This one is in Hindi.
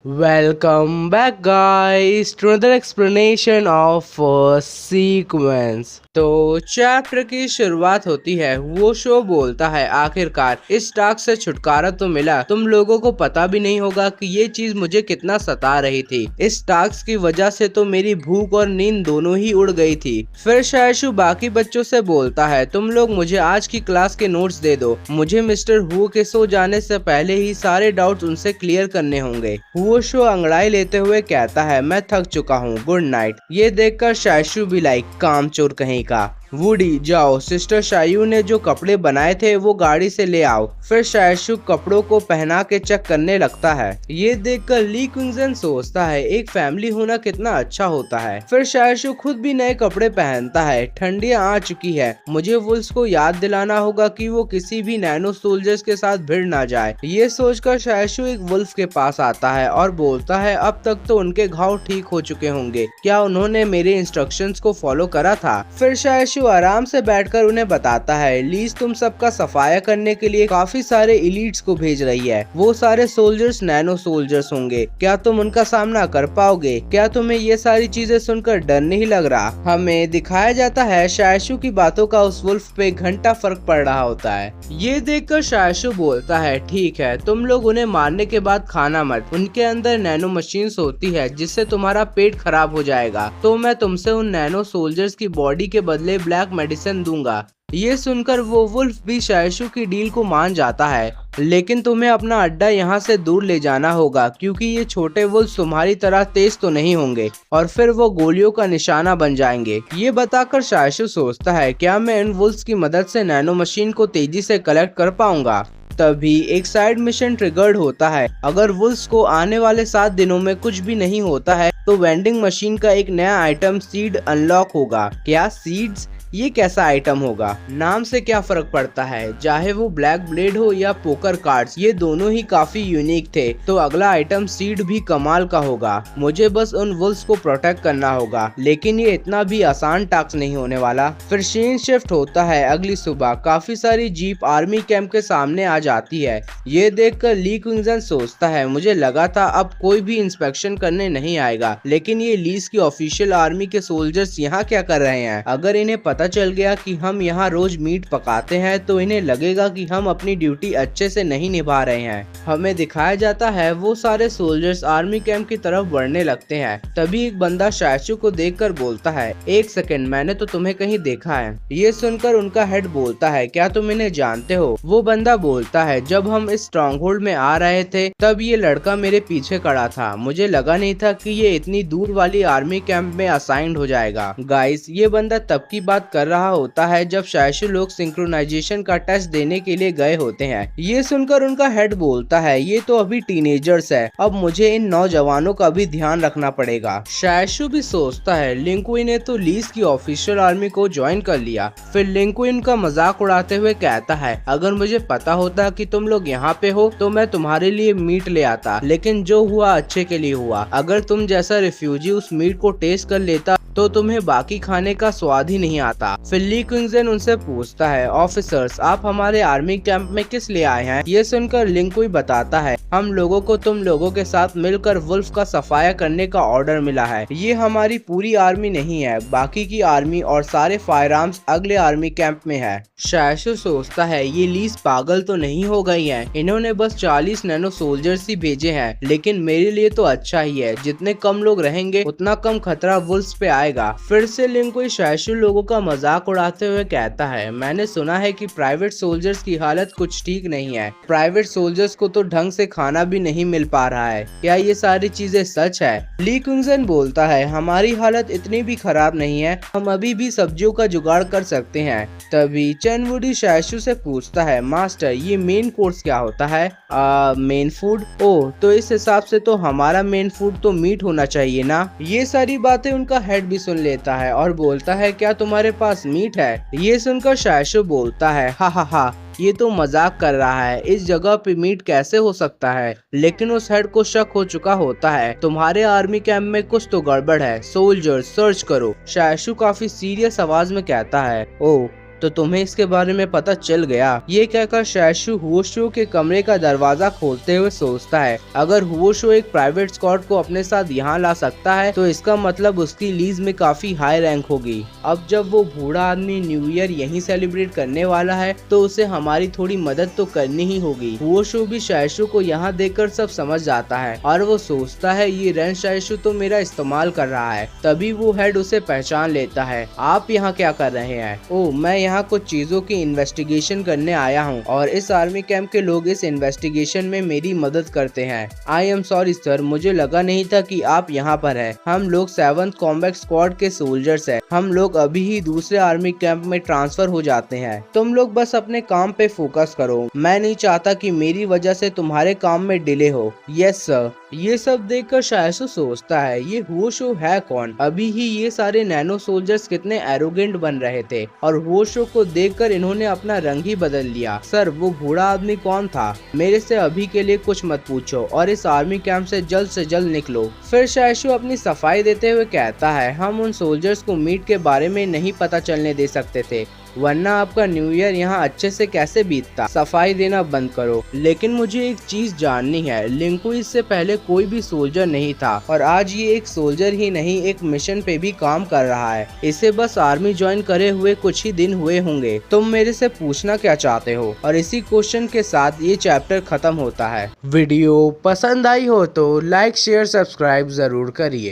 Welcome back guys to another explanation of sequence। तो चैप्टर की शुरुआत होती है। वो शो बोलता है आखिरकार इस टास्क से छुटकारा तो मिला। तुम लोगों को पता भी नहीं होगा कि ये चीज मुझे कितना सता रही थी। इस टास्क की वजह से तो मेरी भूख और नींद दोनों ही उड़ गई थी। फिर शायशु बाकी बच्चों से बोलता है तुम लोग मुझे आज की क्लास के नोट्स दे दो। मुझे मिस्टर हु के सो जाने से पहले ही सारे डाउट्स उनसे क्लियर करने होंगे। वो शो अंगड़ाई लेते हुए कहता है मैं थक चुका हूँ, गुड नाइट। ये देखकर शायशु भी लाइक कामचोर कहीं का। वुडी जाओ, सिस्टर शायू ने जो कपड़े बनाए थे वो गाड़ी से ले आओ। फिर शायशु कपड़ों को पहना के चेक करने लगता है। ये देखकर ली क्विंगजन सोचता है एक फैमिली होना कितना अच्छा होता है। फिर शायशु खुद भी नए कपड़े पहनता है। ठंडियां आ चुकी है, मुझे वुल्स को याद दिलाना होगा कि वो किसी भी नैनो सोल्जर्स के साथ भिड़ ना जाए। ये सोचकर शायशु एक वुल्फ के पास आता है और बोलता है अब तक तो उनके घाव ठीक हो चुके होंगे, क्या उन्होंने मेरे इंस्ट्रक्शंस को फॉलो करा था? फिर शायशु आराम से बैठकर उन्हें बताता है लीज तुम सबका सफाया करने के लिए काफी सारे इलीट्स को भेज रही है। वो सारे सोल्जर्स नैनो सोल्जर्स होंगे, क्या तुम उनका सामना कर पाओगे? क्या तुम्हें ये सारी चीजें सुनकर डर नहीं लग रहा? हमें दिखाया जाता है शायशु की बातों का उस वुल्फ पे घंटा फर्क पड़ रहा होता है। ये देखकर शायशु बोलता है ठीक है, तुम लोग उन्हें मारने के बाद खाना मत। उनके अंदर नैनो मशीन्स होती है जिससे तुम्हारा पेट खराब हो जाएगा, तो मैं तुमसे उन नैनो सोल्जर्स की बॉडी के बदले ब्लैक मेडिसिन दूंगा। ये सुनकर वो वुल्फ भी शायशु की डील को मान जाता है, लेकिन तुम्हें अपना अड्डा यहाँ से दूर ले जाना होगा क्योंकि ये छोटे वुल्फ तुम्हारी तरह तेज तो नहीं होंगे और फिर वो गोलियों का निशाना बन जाएंगे। ये बताकर शायशु सोचता है क्या मैं इन वुल्फ्स की मदद से नैनो मशीन को तेजी से कलेक्ट कर पाऊंगा? तभी एक साइड मिशन ट्रिगर्ड होता है। अगर वुल्फ्स को आने वाले 7 दिनों में कुछ भी नहीं होता है तो वेंडिंग मशीन का एक नया आइटम सीड अनलॉक होगा। क्या सीड्स? ये कैसा आइटम होगा? नाम से क्या फर्क पड़ता है, चाहे वो ब्लैक ब्लेड हो या पोकर कार्ड्स, ये दोनों ही काफी यूनिक थे। तो अगला आइटम सीड भी कमाल का होगा। मुझे बस उन वुल्फ्स को प्रोटेक्ट करना होगा, लेकिन ये इतना भी आसान टास्क नहीं होने वाला। फिर सीन शिफ्ट होता है अगली सुबह। काफी सारी जीप आर्मी कैंप के सामने आ जाती है। ये देखकर ली क्विंगजन सोचता है मुझे लगा था अब कोई भी इंस्पेक्शन करने नहीं आएगा, लेकिन ये लीज की ऑफिशियल आर्मी के सोल्जर्स यहाँ क्या कर रहे हैं? अगर इन्हें पता चल गया कि हम यहाँ रोज मीट पकाते हैं तो इन्हें लगेगा कि हम अपनी ड्यूटी अच्छे से नहीं निभा रहे हैं। हमें दिखाया जाता है वो सारे सोल्जर्स आर्मी कैंप की तरफ बढ़ने लगते हैं। तभी एक बंदा शायशु को देखकर बोलता है एक सेकंड, मैंने तो तुम्हें कहीं देखा है। ये सुनकर उनका हेड बोलता है क्या तुम इन्हें जानते हो? वो बंदा बोलता है जब हम इस स्ट्रॉन्ग होल्ड में आ रहे थे तब ये लड़का मेरे पीछे खड़ा था। मुझे लगा नहीं था कि ये इतनी दूर वाली आर्मी कैंप में असाइंड हो जाएगा। गाइस, ये बंदा तब की बात कर रहा होता है जब शायशु लोग सिंक्रोनाइजेशन का टेस्ट देने के लिए गए होते हैं। ये सुनकर उनका हेड बोलता है ये तो अभी टीनेजर्स है, अब मुझे इन नौजवानों का भी ध्यान रखना पड़ेगा। शायशु भी सोचता है लिंक्विन ने तो लीज की ऑफिशियल आर्मी को ज्वाइन कर लिया। फिर लिंक्विन का मजाक उड़ाते हुए कहता है अगर मुझे पता होता कि तुम लोग यहाँ पे हो तो मैं तुम्हारे लिए मीट ले आता, लेकिन जो हुआ अच्छे के लिए हुआ। अगर तुम जैसा रिफ्यूजी उस मीट को टेस्ट कर लेता तो तुम्हें बाकी खाने का स्वाद ही नहीं आता। फिर ली क्विंगजन उनसे पूछता है ऑफिसर्स आप हमारे आर्मी कैंप में किस लिए आए हैं? ये सुनकर लिंक्विन बताता है हम लोगों को तुम लोगों के साथ मिलकर वुल्फ का सफाया करने का ऑर्डर मिला है। ये हमारी पूरी आर्मी नहीं है, बाकी की आर्मी और सारे फायर आर्म्स अगले आर्मी कैंप में है। शायशु सोचता है ये लीज पागल तो नहीं हो गई है, इन्होंने बस 40 नैनो सोल्जर्स ही भेजे हैं, लेकिन मेरे लिए तो अच्छा ही है, जितने कम लोग रहेंगे उतना कम खतरा वुल्फ्स पे आएगा। फिर से लिंक्विन शायशु लोगों का मजाक उड़ाते हुए कहता है मैंने सुना है कि प्राइवेट सोल्जर्स की हालत कुछ ठीक नहीं है। प्राइवेट सोल्जर्स को तो ढंग से खाना भी नहीं मिल पा रहा है, क्या ये सारी चीजें सच है? ली क्विंगजन बोलता है हमारी हालत इतनी भी खराब नहीं है, हम अभी भी सब्जियों का जुगाड़ कर सकते हैं। तभी चन वुडी शायशु से पूछता है मास्टर ये मेन कोर्स क्या होता है? Main food? ओह, तो इस हिसाब से तो हमारा मेन फूड तो मीट होना चाहिए ना। ये सारी बातें उनका हेड भी सुन लेता है और बोलता है क्या तुम्हारे पास मीट है? ये सुनकर शायशु बोलता है हा हा हा, ये तो मजाक कर रहा है, इस जगह पे मीट कैसे हो सकता है? लेकिन उस हेड को शक हो चुका होता है तुम्हारे आर्मी कैंप में कुछ तो गड़बड़ है, सोल्जर्स सर्च करो। शायशु काफी सीरियस आवाज में कहता है ओह तो तुम्हें इसके बारे में पता चल गया। ये कहकर शैशु हुओशो के कमरे का दरवाजा खोलते हुए सोचता है, अगर हुओशो एक प्राइवेट स्क्वाड को अपने साथ यहाँ ला सकता है तो इसका मतलब उसकी लीज में काफी हाई रैंक होगी। अब जब वो बूढ़ा आदमी न्यू ईयर यहीं सेलिब्रेट करने वाला है तो उसे हमारी थोड़ी मदद तो करनी ही होगी। हुओशो भी शैशु को यहाँ देखकर सब समझ जाता है और वो सोचता है ये रेन शैशु तो मेरा इस्तेमाल कर रहा है। तभी वो हेड उसे पहचान लेता है। आप यहाँ क्या कर रहे हैं? ओह, मैं यहाँ कुछ चीजों की इन्वेस्टिगेशन करने आया हूँ और इस आर्मी कैंप के लोग इस इन्वेस्टिगेशन में मेरी मदद करते हैं। आई एम सॉरी सर, मुझे लगा नहीं था कि आप यहाँ पर हैं। हम लोग 7th कॉम्बैट स्क्वाड के सोल्जर्स हैं। हम लोग अभी ही दूसरे आर्मी कैंप में ट्रांसफर हो जाते हैं। तुम लोग बस अपने काम पे फोकस करो। मैं नहीं चाहता कि मेरी वजह से तुम्हारे काम में डिले हो। Yes sir. ये सब देखकर शैशु सोचता है, ये हुओशो है कौन? अभी ही ये सारे नैनो सोल्जर्स कितने एरोगेंट बन रहे थे और हुओशो को देखकर इन्होंने अपना रंग ही बदल लिया। सर, वो बूढ़ा आदमी कौन था? मेरे से अभी के लिए कुछ मत पूछो और इस आर्मी कैंप से जल्द निकलो। फिर शैशु अपनी सफाई देते हुए कहता है, हम उन सोल्जर्स को मीट के बारे में नहीं पता चलने दे सकते थे, वरना आपका न्यू ईयर यहाँ अच्छे से कैसे बीतता। सफाई देना बंद करो। लेकिन मुझे एक चीज जाननी है, लिंकू इससे पहले कोई भी सोल्जर नहीं था और आज ये एक सोल्जर ही नहीं, एक मिशन पे भी काम कर रहा है। इसे बस आर्मी ज्वाइन करे हुए कुछ ही दिन हुए होंगे। तुम मेरे से पूछना क्या चाहते हो? और इसी क्वेश्चन के साथ ये चैप्टर खत्म होता है। वीडियो पसंद आई हो तो लाइक शेयर सब्सक्राइब जरूर करिए।